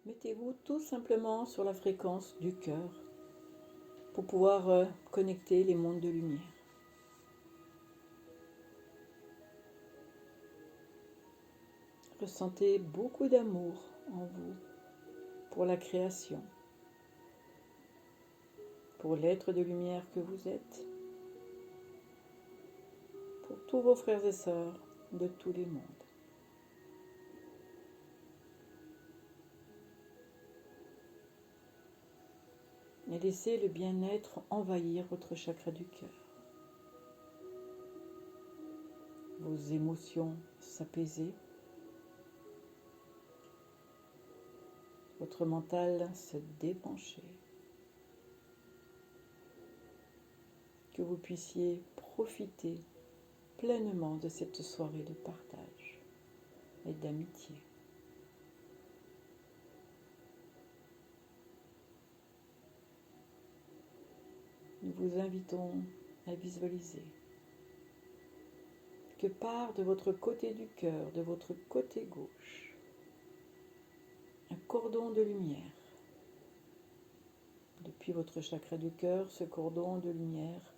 Mettez-vous tout simplement sur la fréquence du cœur pour pouvoir connecter les mondes de lumière. Ressentez beaucoup d'amour en vous pour la création, pour l'être de lumière que vous êtes, pour tous vos frères et sœurs de tous les mondes. Et laissez le bien-être envahir votre chakra du cœur. Vos émotions s'apaiser. Votre mental se débrancher. Que vous puissiez profiter pleinement de cette soirée de partage et d'amitié. Nous vous invitons à visualiser que part de votre côté du cœur, de votre côté gauche, un cordon de lumière. Depuis votre chakra du cœur, ce cordon de lumière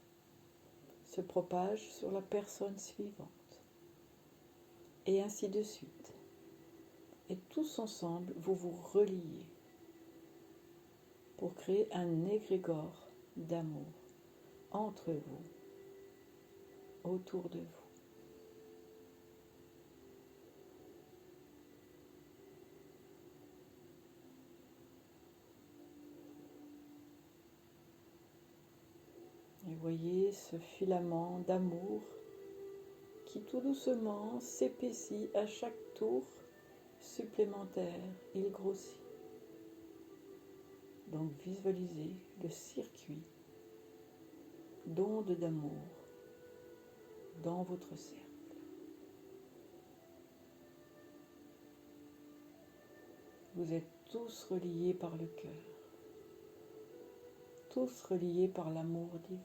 se propage sur la personne suivante. Et ainsi de suite. Et tous ensemble, vous vous reliez pour créer un égrégore d'amour entre vous, autour de vous. Et voyez ce filament d'amour qui tout doucement s'épaissit à chaque tour supplémentaire. Il grossit. Donc visualisez le circuit d'ondes d'amour dans votre cercle. Vous êtes tous reliés par le cœur, tous reliés par l'amour divin,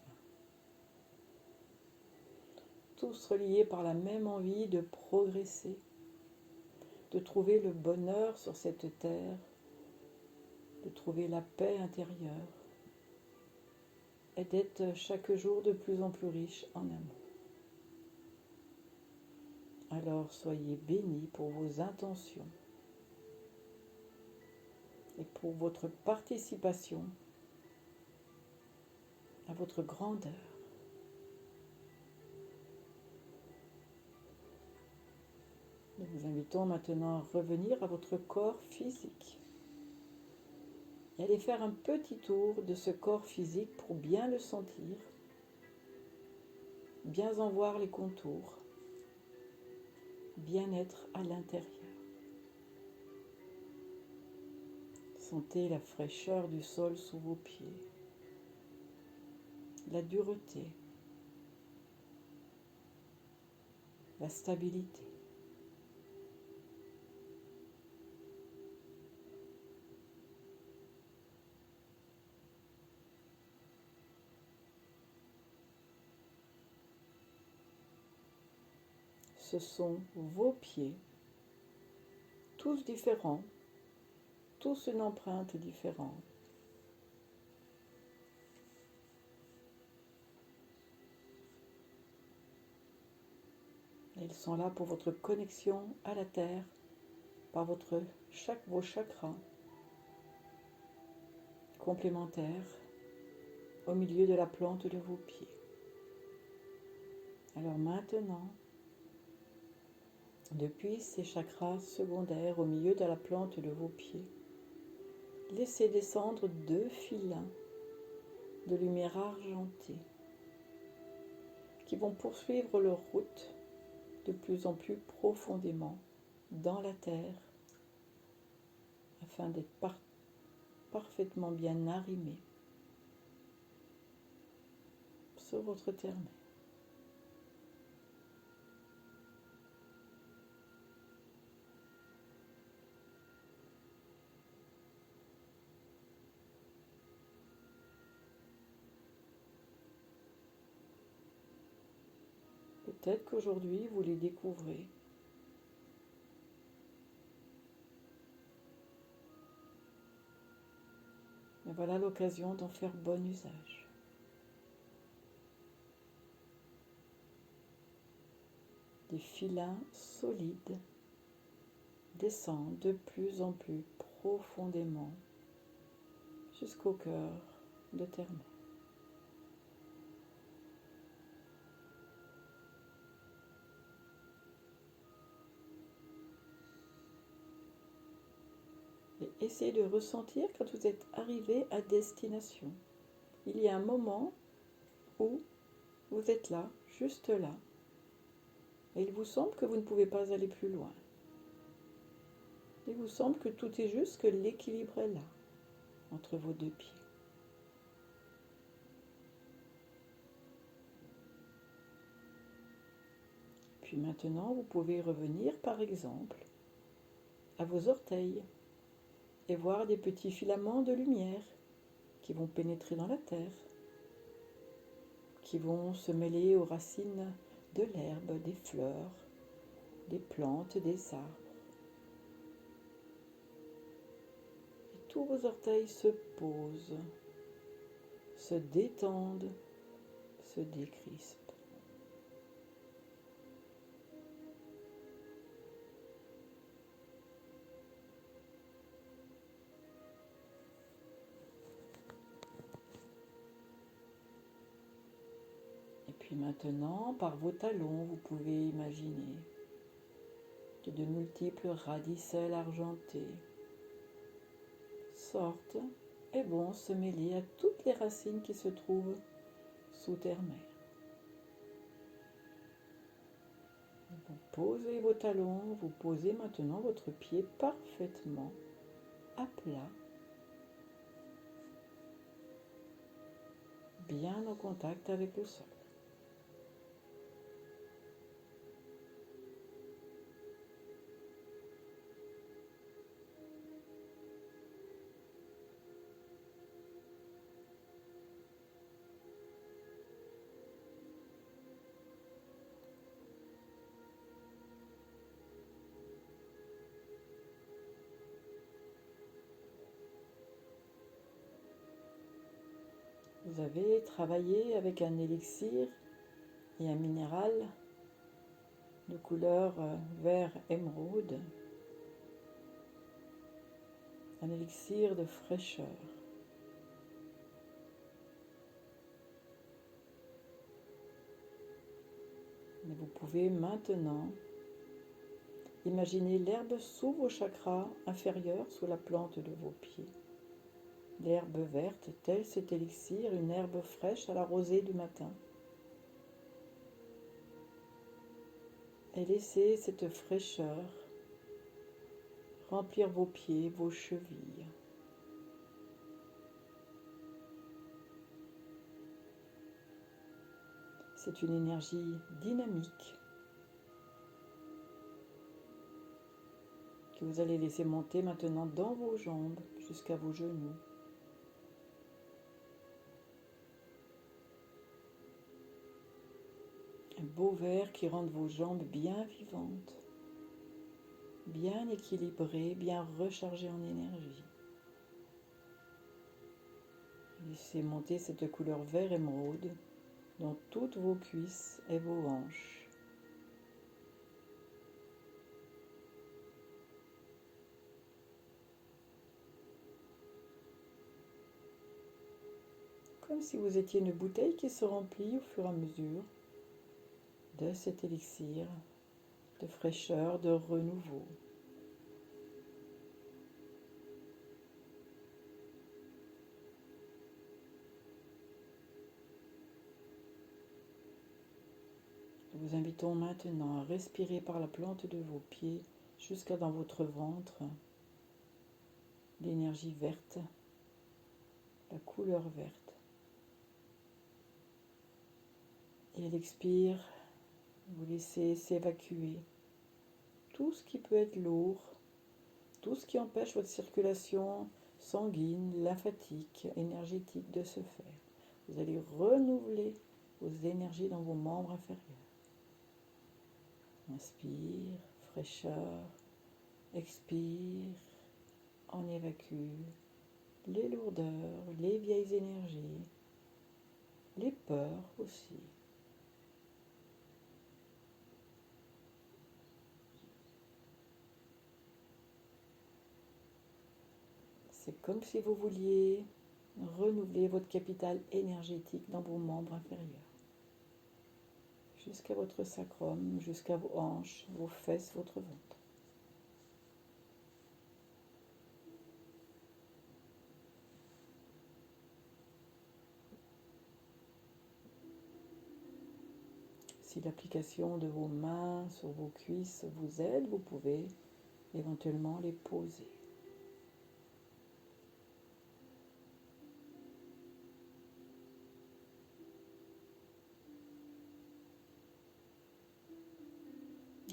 tous reliés par la même envie de progresser, de trouver le bonheur sur cette terre, de trouver la paix intérieure et d'être chaque jour de plus en plus riche en amour. Alors soyez bénis pour vos intentions et pour votre participation à votre grandeur. Nous vous invitons maintenant à revenir à votre corps physique et aller faire un petit tour de ce corps physique pour bien le sentir, bien en voir les contours, bien être à l'intérieur. Sentez la fraîcheur du sol sous vos pieds, la dureté, la stabilité. Ce sont vos pieds, tous différents, tous une empreinte différente. Ils sont là pour votre connexion à la terre, par vos chakras complémentaires au milieu de la plante de vos pieds. Alors maintenant, depuis ces chakras secondaires au milieu de la plante de vos pieds, laissez descendre 2 filins de lumière argentée qui vont poursuivre leur route de plus en plus profondément dans la terre afin d'être parfaitement bien arrimés sur votre terre mère. Peut-être qu'aujourd'hui vous les découvrez Et voilà l'occasion d'en faire bon usage. Des filins solides descendent de plus en plus profondément jusqu'au cœur de Terre-Mère. Et essayez de ressentir quand vous êtes arrivé à destination. Il y a un moment où vous êtes là, juste là, et il vous semble que vous ne pouvez pas aller plus loin. Il vous semble que tout est juste, que l'équilibre est là, entre vos deux pieds. Puis maintenant, vous pouvez revenir, par exemple, à vos orteils et voir des petits filaments de lumière qui vont pénétrer dans la terre, qui vont se mêler aux racines de l'herbe, des fleurs, des plantes, des arbres. Et tous vos orteils se posent, se détendent, se décrispent. Et puis maintenant, par vos talons, vous pouvez imaginer que de multiples radicelles argentées sortent et vont se mêler à toutes les racines qui se trouvent sous terre-mer. Vous posez vos talons, vous posez maintenant votre pied parfaitement à plat, bien en contact avec le sol. Vous avez travaillé avec un élixir et un minéral de couleur vert émeraude, un élixir de fraîcheur. Mais vous pouvez maintenant imaginer l'herbe sous vos chakras inférieurs, sous la plante de vos pieds. L'herbe verte, tel cet élixir, une herbe fraîche à la rosée du matin. Et laissez cette fraîcheur remplir vos pieds, vos chevilles. C'est une énergie dynamique que vous allez laisser monter maintenant dans vos jambes jusqu'à vos genoux. Un beau vert qui rend vos jambes bien vivantes, bien équilibrées, bien rechargées en énergie. Laissez monter cette couleur vert émeraude dans toutes vos cuisses et vos hanches. Comme si vous étiez une bouteille qui se remplit au fur et à mesure de cet élixir de fraîcheur, de renouveau. Nous vous invitons maintenant à respirer par la plante de vos pieds jusqu'à dans votre ventre l'énergie verte, la couleur verte. Et à l'expire, vous laissez s'évacuer tout ce qui peut être lourd, tout ce qui empêche votre circulation sanguine, lymphatique, énergétique de se faire. Vous allez renouveler vos énergies dans vos membres inférieurs. Inspire, fraîcheur, expire, on évacue, les lourdeurs, les vieilles énergies, les peurs aussi. C'est comme si vous vouliez renouveler votre capital énergétique dans vos membres inférieurs, jusqu'à votre sacrum, jusqu'à vos hanches, vos fesses, votre ventre. Si l'application de vos mains sur vos cuisses vous aide, vous pouvez éventuellement les poser.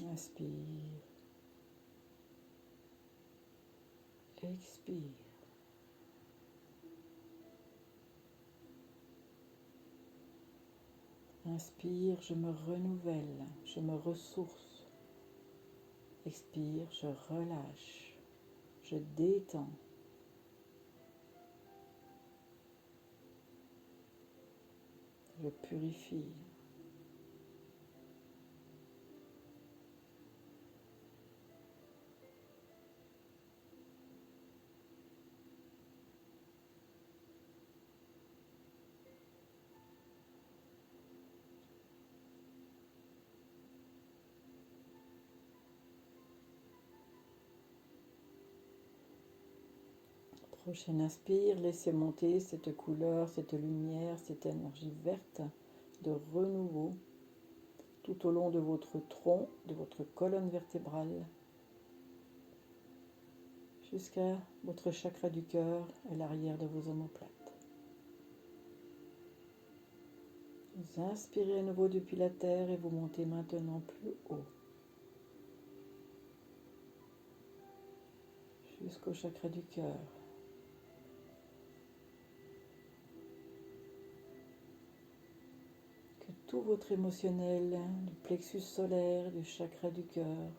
Inspire, expire. Inspire, je me renouvelle, je me ressource. Expire, je relâche, je détends. Je purifie. Prochaine inspire, laissez monter cette couleur, cette lumière, cette énergie verte de renouveau tout au long de votre tronc, de votre colonne vertébrale, jusqu'à votre chakra du cœur et l'arrière de vos omoplates. Vous inspirez à nouveau depuis la terre et vous montez maintenant plus haut, jusqu'au chakra du cœur. Que tout votre émotionnel, du plexus solaire, du chakra du cœur,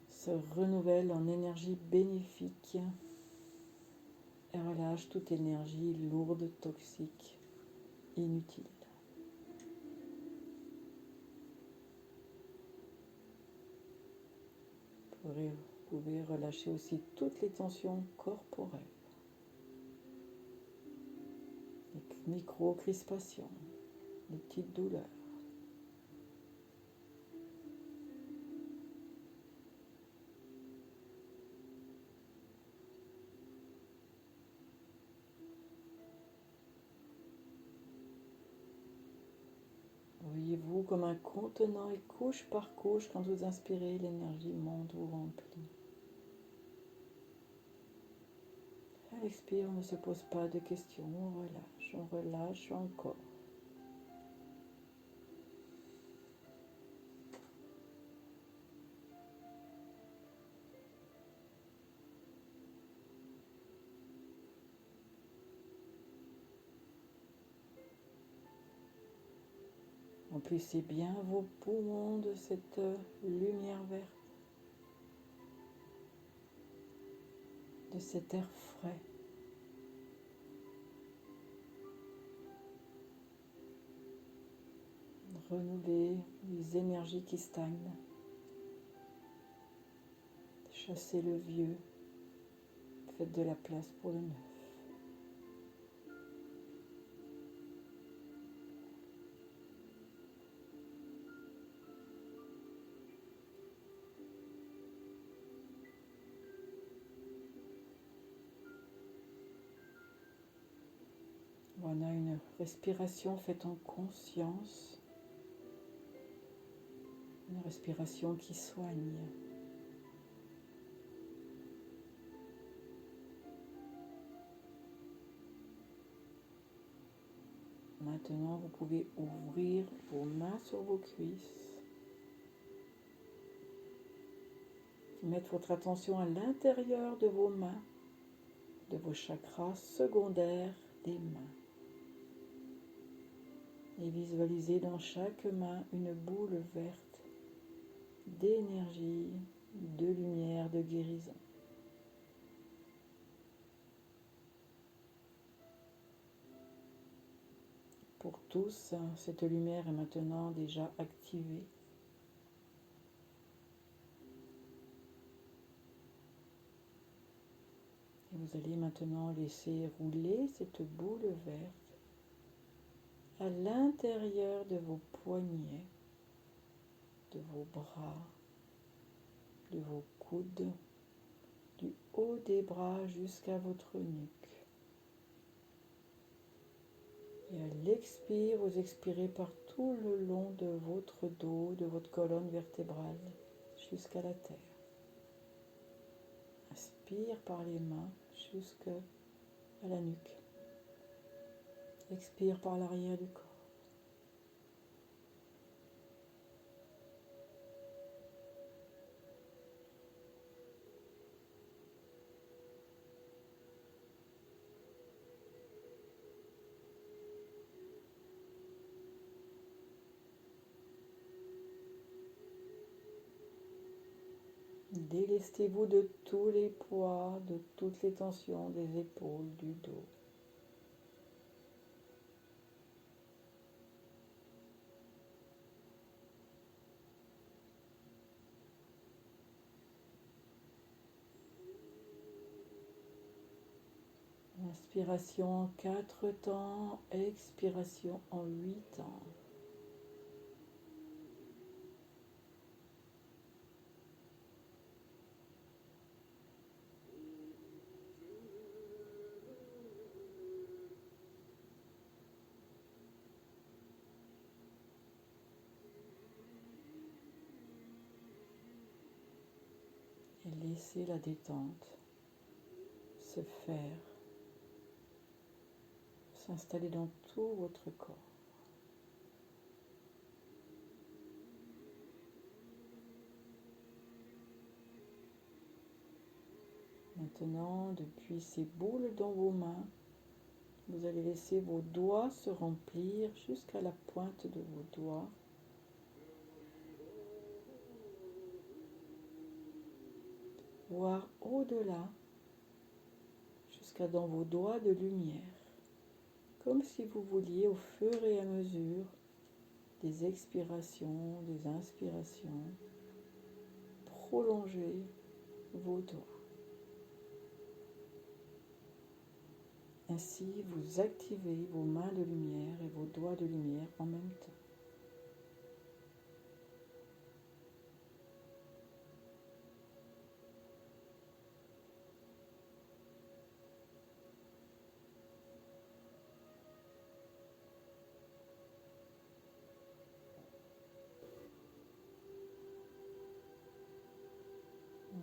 se renouvelle en énergie bénéfique et relâche toute énergie lourde, toxique, inutile. Vous pouvez relâcher aussi toutes les tensions corporelles, les micro-crispations, les petites douleurs. Voyez-vous comme un contenant et couche par couche, quand vous inspirez, l'énergie monte, vous remplit. À l'expire, on ne se pose pas de questions, on relâche encore. Remplissez bien vos poumons de cette lumière verte, de cet air frais. Renouvelez les énergies qui stagnent. Chassez le vieux. Faites de la place pour le neuf. Voilà une respiration faite en conscience. Une respiration qui soigne. Maintenant, vous pouvez ouvrir vos mains sur vos cuisses. Mettre votre attention à l'intérieur de vos mains, de vos chakras secondaires des mains. Et visualisez dans chaque main une boule verte d'énergie, de lumière, de guérison. Pour tous, cette lumière est maintenant déjà activée. Et vous allez maintenant laisser rouler cette boule verte à l'intérieur de vos poignets, de vos bras, de vos coudes, du haut des bras jusqu'à votre nuque. Et à l'expire, vous expirez par tout le long de votre dos, de votre colonne vertébrale, jusqu'à la terre. Inspire par les mains jusqu'à la nuque. Expire par l'arrière du corps. Délestez-vous de tous les poids, de toutes les tensions des épaules, du dos. Inspiration en 4 temps, expiration en 8 temps. Et laissez la détente se faire, s'installer dans tout votre corps. Maintenant, depuis ces boules dans vos mains, vous allez laisser vos doigts se remplir jusqu'à la pointe de vos doigts. Voire au-delà, jusqu'à dans vos doigts de lumière. Comme si vous vouliez au fur et à mesure des expirations, des inspirations, prolonger vos doigts. Ainsi, vous activez vos mains de lumière et vos doigts de lumière en même temps.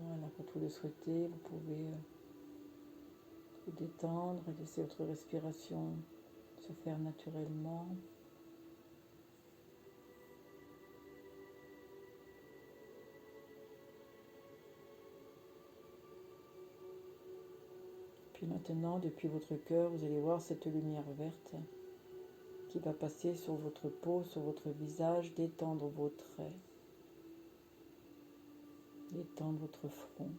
Voilà, quand vous le souhaitez, vous pouvez vous détendre et laisser votre respiration se faire naturellement. Puis maintenant, depuis votre cœur, vous allez voir cette lumière verte qui va passer sur votre peau, sur votre visage, détendre vos traits, détendre votre front.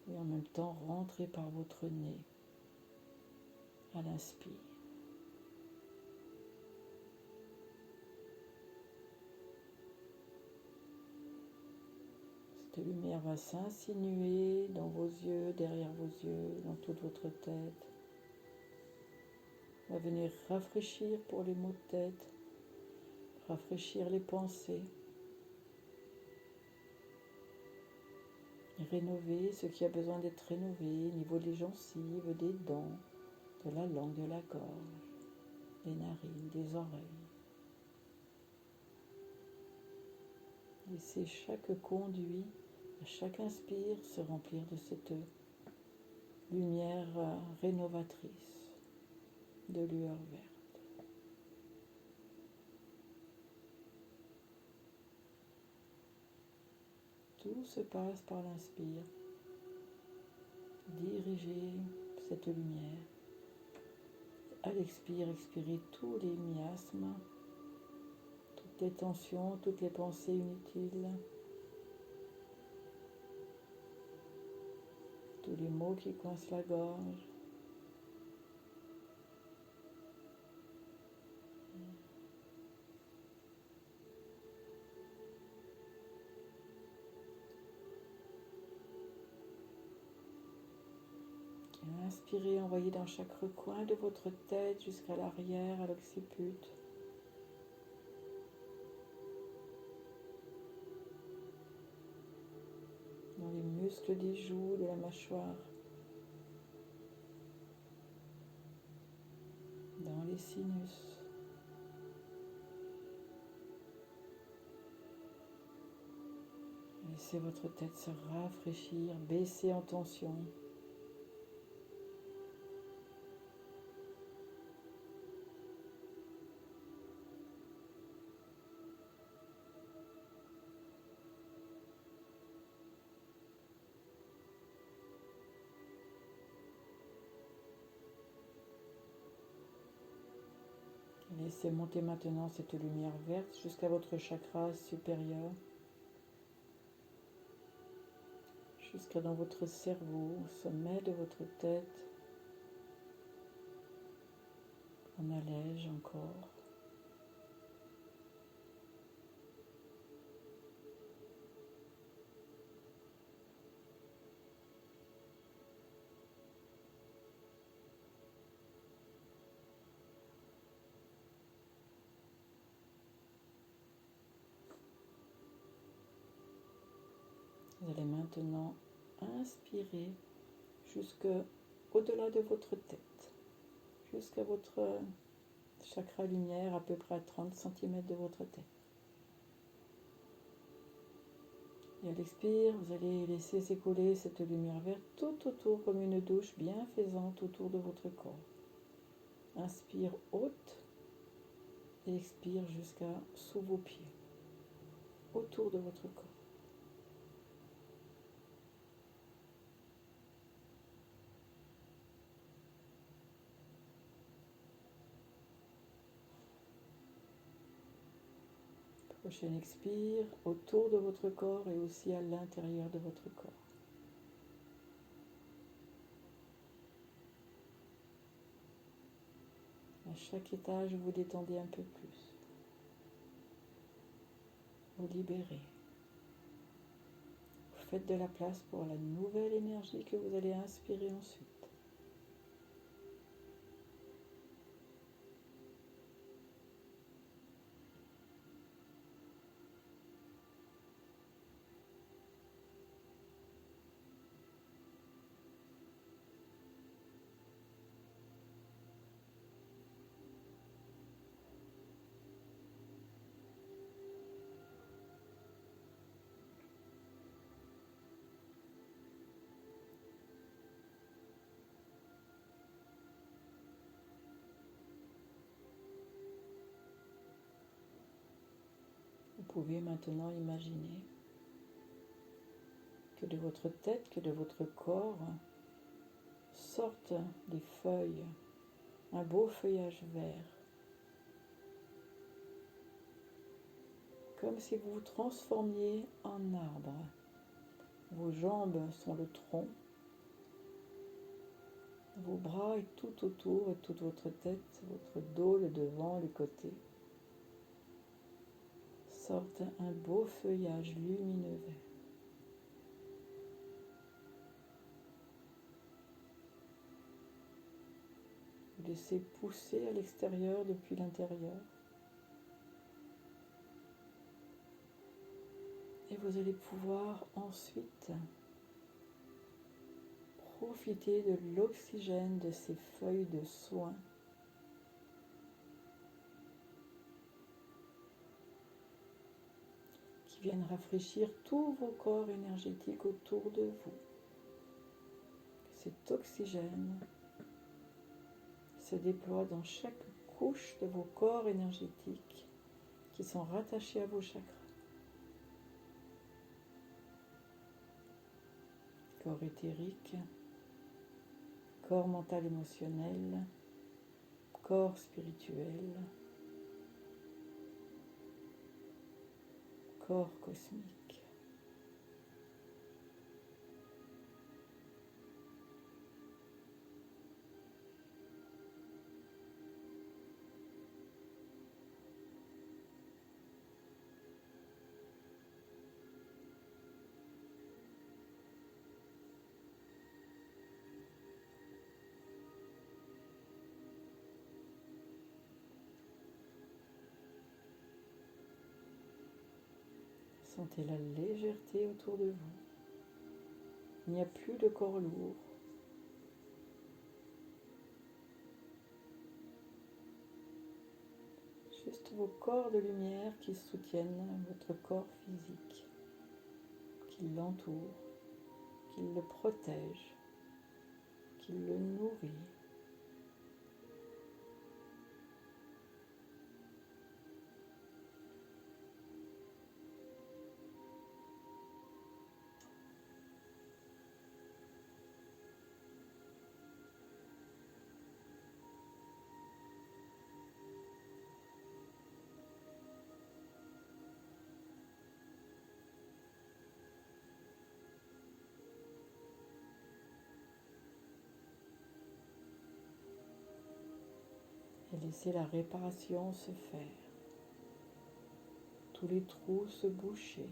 Et en même temps, rentrer par votre nez à l'inspire. Cette lumière va s'insinuer dans vos yeux, derrière vos yeux, dans toute votre tête. Va venir rafraîchir pour les maux de tête, rafraîchir les pensées, et rénover ce qui a besoin d'être rénové au niveau des gencives, des dents, de la langue, de la gorge, des narines, des oreilles. Laissez chaque conduit, à chaque inspire, se remplir de cette lumière rénovatrice, de lueur verte. Tout se passe par l'inspire. Dirigez cette lumière. À l'expire, expirez tous les miasmes, toutes les tensions, toutes les pensées inutiles, tous les mots qui coincent la gorge. inspirez, envoyez dans chaque recoin de votre tête jusqu'à l'arrière, à l'occiput. Dans les muscles des joues, de la mâchoire. Dans les sinus. Laissez votre tête se rafraîchir, baisser en tension. Laissez monter maintenant cette lumière verte jusqu'à votre chakra supérieur, jusqu'à dans votre cerveau, au sommet de votre tête. On allège encore. Vous allez maintenant inspirer jusqu'au-delà de votre tête, jusqu'à votre chakra lumière, à peu près à 30 cm de votre tête. Et à l'expire, vous allez laisser s'écouler cette lumière verte tout autour, comme une douche bienfaisante autour de votre corps. Inspire haute et expire jusqu'à sous vos pieds, autour de votre corps. Prochaine expire, autour de votre corps et aussi à l'intérieur de votre corps. À chaque étage, vous détendez un peu plus. Vous libérez. Vous faites de la place pour la nouvelle énergie que vous allez inspirer ensuite. Vous pouvez maintenant imaginer que de votre tête, que de votre corps sortent des feuilles, un beau feuillage vert, comme si vous vous transformiez en arbre. Vos jambes sont le tronc, vos bras et tout autour, et toute votre tête, votre dos, le devant, les côtés, sortent un beau feuillage lumineux vert. Vous laissez pousser à l'extérieur depuis l'intérieur. Et vous allez pouvoir ensuite profiter de l'oxygène de ces feuilles de soin qui viennent rafraîchir tous vos corps énergétiques autour de vous. Cet oxygène se déploie dans chaque couche de vos corps énergétiques qui sont rattachés à vos chakras. Corps éthérique, corps mental émotionnel, corps spirituel, corps cosmique. Sentez la légèreté autour de vous. Il n'y a plus de corps lourd. Juste vos corps de lumière qui soutiennent votre corps physique, qui l'entoure, qui le protège, qui le nourrit. Et laissez la réparation se faire. Tous les trous se boucher.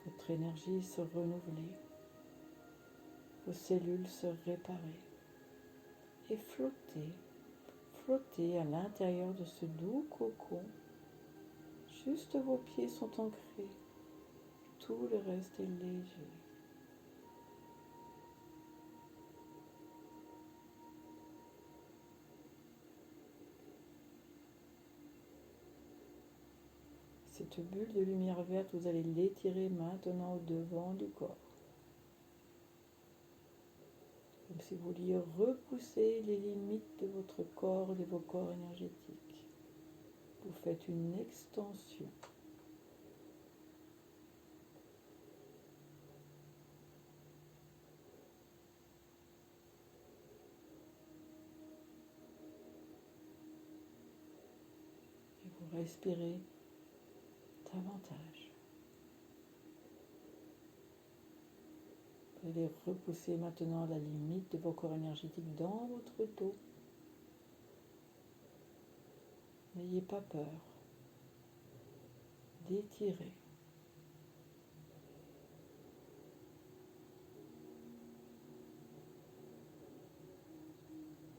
Votre énergie se renouveler. Vos cellules se réparer. Et flotter, flotter à l'intérieur de ce doux cocon. Juste vos pieds sont ancrés. Tout le reste est léger. Cette bulle de lumière verte, vous allez l'étirer maintenant au devant du corps. Comme si vous vouliez repousser les limites de votre corps, de vos corps énergétiques. Vous faites une extension. Et vous respirez davantage. Vous allez repousser maintenant la limite de vos corps énergétiques dans votre dos. N'ayez pas peur d'étirer.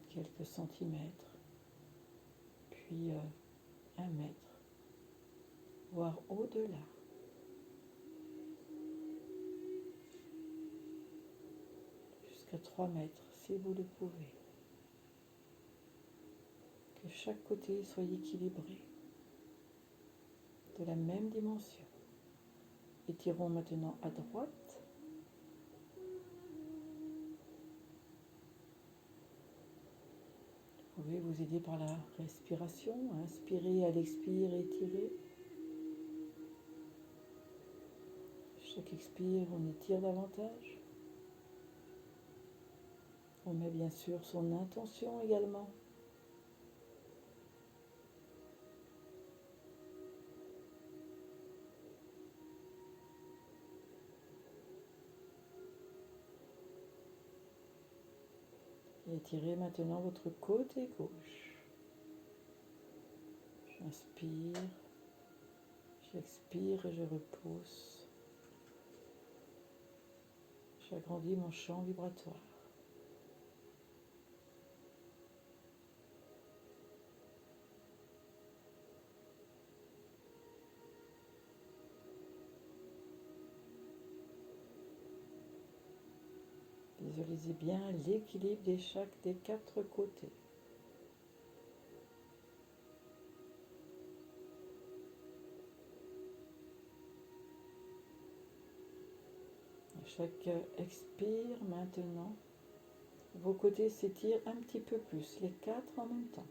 Quelques centimètres, puis 1 mètre, voire au-delà. Jusqu'à 3 mètres si vous le pouvez. Que chaque côté soit équilibré, de la même dimension. Étirons maintenant à droite. Vous pouvez vous aider par la respiration. Inspirez, à l'expire, étirez. Chaque expire, on étire davantage. On met bien sûr son intention également. Et étirez maintenant votre côté gauche. J'inspire, j'expire et je repousse. J'agrandis mon champ vibratoire. Visualisez bien l'équilibre des 4 côtés. À chaque expire maintenant, vos côtés s'étirent un petit peu plus, les 4 en même temps.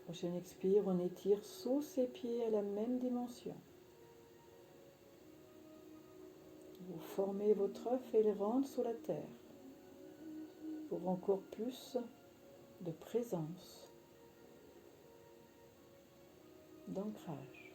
Prochaine expire, on étire sous ses pieds à la même dimension. Vous formez votre œuf et le rentre sous la terre pour encore plus de présence, d'ancrage.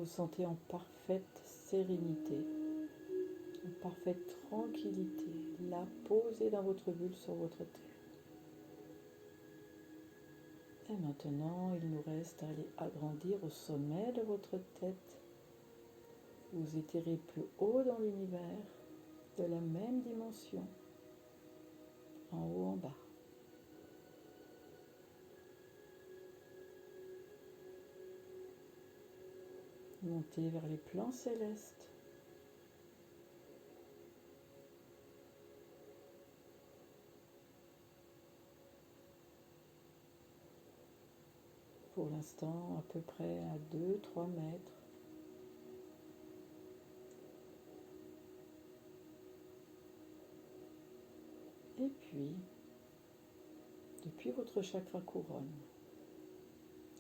vous sentez en parfaite sérénité, en parfaite tranquillité, là posé dans votre bulle sur votre terre. Et maintenant, il nous reste à aller agrandir au sommet de votre tête. Vous étirez plus haut dans l'univers, de la même dimension, en haut, en bas. Montez vers les plans célestes. Pour l'instant, à peu près à 2-3 mètres. Et puis, depuis votre chakra couronne,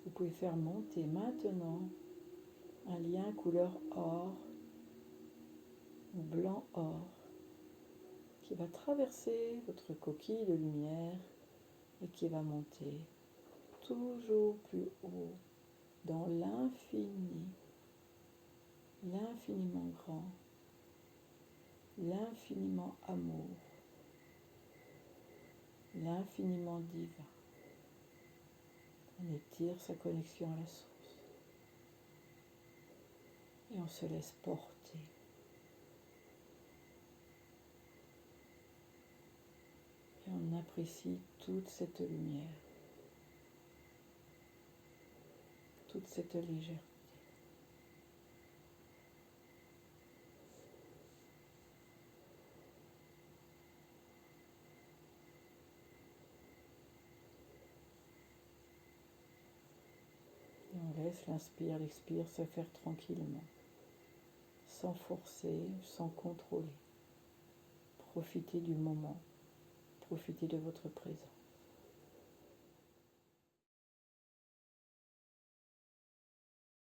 vous pouvez faire monter maintenant un lien couleur or ou blanc or qui va traverser votre coquille de lumière et qui va monter toujours plus haut dans l'infini, l'infiniment grand, l'infiniment amour, l'infiniment divin. On étire sa connexion à la source et on se laisse porter. Et on apprécie toute cette lumière, toute cette légèreté. Et on laisse l'inspire, l'expire se faire tranquillement, sans forcer, sans contrôler. Profitez du moment, profitez de votre présent.